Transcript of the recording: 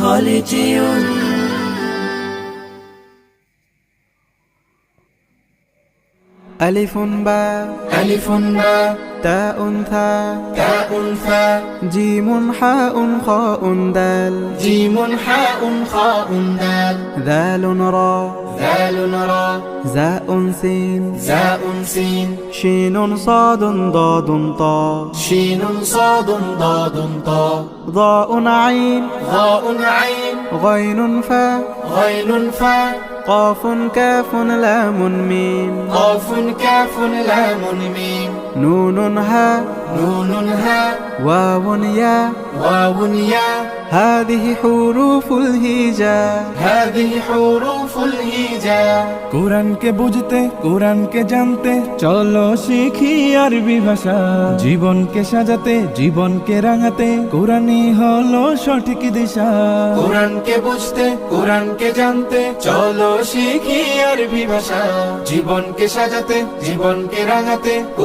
خالدون ألف باء ألف باء تاء ثاء تاء ثاء جيم حاء خاء دال جيم حاء خاء دال ذال را ذال را زاء سين زاء سين شين صاد ضاد طاء شين صاد ضاد طاء ضاء عين ضاء عين غين فاء غين فاء قاف كاف لام ميم قاف كاف لام ميم نون هاء نون هاء واو ياء واو ياء هذه حروف الهجاء هذه حروف الهجاء কোরআনকে বুঝতে কোরআনকে জানতে চলো শিখি আরবি ভাষা জীবনকে সাজাতে জীবনকে রাঙাতে কোরআনই হলো সঠিক দিশা কোরআনকে বুঝতে কোরআনকে জানতে চলো শিখি আরবি ভাষা জীবনকে সাজাতে জীবনকে রাঙাতে